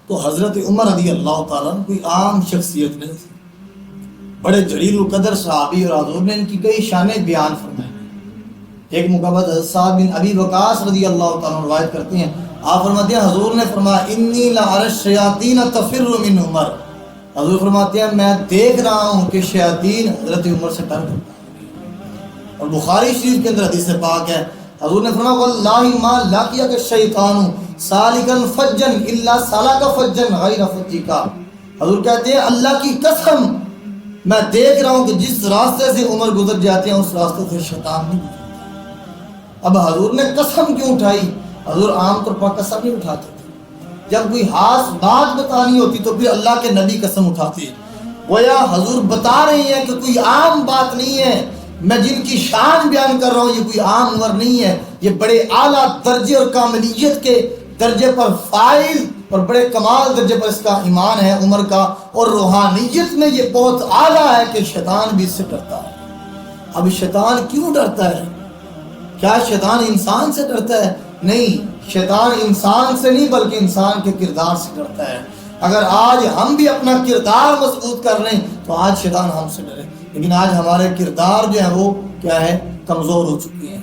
تو حضرت عمر رضی اللہ تعالیٰ کوئی عام شخصیت نہیں تھی، بڑے جلیل القدر صحابی، اور حضور نے ان کی کئی شانیں بیان فرمائی۔ ایک موقع حضرت سعد بن ابی وقاص رضی اللہ تعالیٰ روایت کرتے ہیں، آپ فرماتے ہیں حضور نے فرمایا انی لأری الشیاطین تفر من عمر، حضور فرماتے ہیں میں دیکھ رہا ہوں کہ شیاطین حضرت عمر سے ڈر گئے۔ اور بخاری شریف کے اندر حدیث پاک ہے، حضور نے فرمایا واللہ ما لاقیک الشیطان سالکا فجا الا سلک فجا غیر فجک، حضور کہتے ہیں اللہ کی قسم میں دیکھ رہا ہوں کہ جس راستے سے عمر گزر جاتے ہیں اس راستے سے شیطان نہیں گزرتا۔ اب حضور نے قسم کیوں اٹھائی؟ حضور عام طور پر قسم نہیں اٹھاتے تھے، جب کوئی خاص بات بتانی ہوتی تو پھر اللہ کے نبی قسم اٹھاتے، گویا حضور بتا رہے ہیں کہ کوئی عام بات نہیں ہے، میں جن کی شان بیان کر رہا ہوں یہ کوئی عام عمر نہیں ہے، یہ بڑے اعلیٰ درجے اور کاملیت کے درجے پر فائز اور بڑے کمال درجے پر اس کا ایمان ہے عمر کا، اور روحانیت میں یہ بہت اعلیٰ ہے کہ شیطان بھی اس سے ڈرتا ہے۔ اب شیطان کیوں ڈرتا ہے؟ کیا شیطان انسان سے ڈرتا ہے؟ نہیں، شیطان انسان سے نہیں بلکہ انسان کے کردار سے ڈرتا ہے۔ اگر آج ہم بھی اپنا کردار مضبوط کر لیں تو آج شیطان ہم سے ڈرے، لیکن آج ہمارے کردار جو ہیں وہ کیا ہے؟ کمزور ہو چکی ہیں۔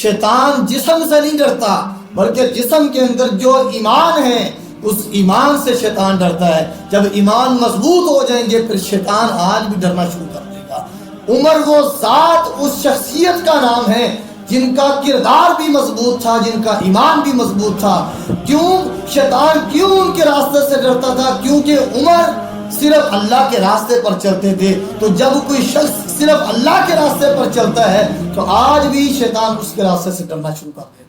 شیطان جسم سے نہیں ڈرتا بلکہ جسم کے اندر جو ایمان ہے اس ایمان سے شیطان ڈرتا ہے۔ جب ایمان مضبوط ہو جائیں گے پھر شیطان آج بھی ڈرنا شروع کر دے گا۔ عمر وہ ذات اس شخصیت کا نام ہے جن کا کردار بھی مضبوط تھا، جن کا ایمان بھی مضبوط تھا۔ کیوں شیطان کیوں ان کے راستے سے ڈرتا تھا؟ کیونکہ عمر صرف اللہ کے راستے پر چلتے تھے، تو جب کوئی شخص صرف اللہ کے راستے پر چلتا ہے تو آج بھی شیطان اس کے راستے سے ڈرنا شروع کر دے گا۔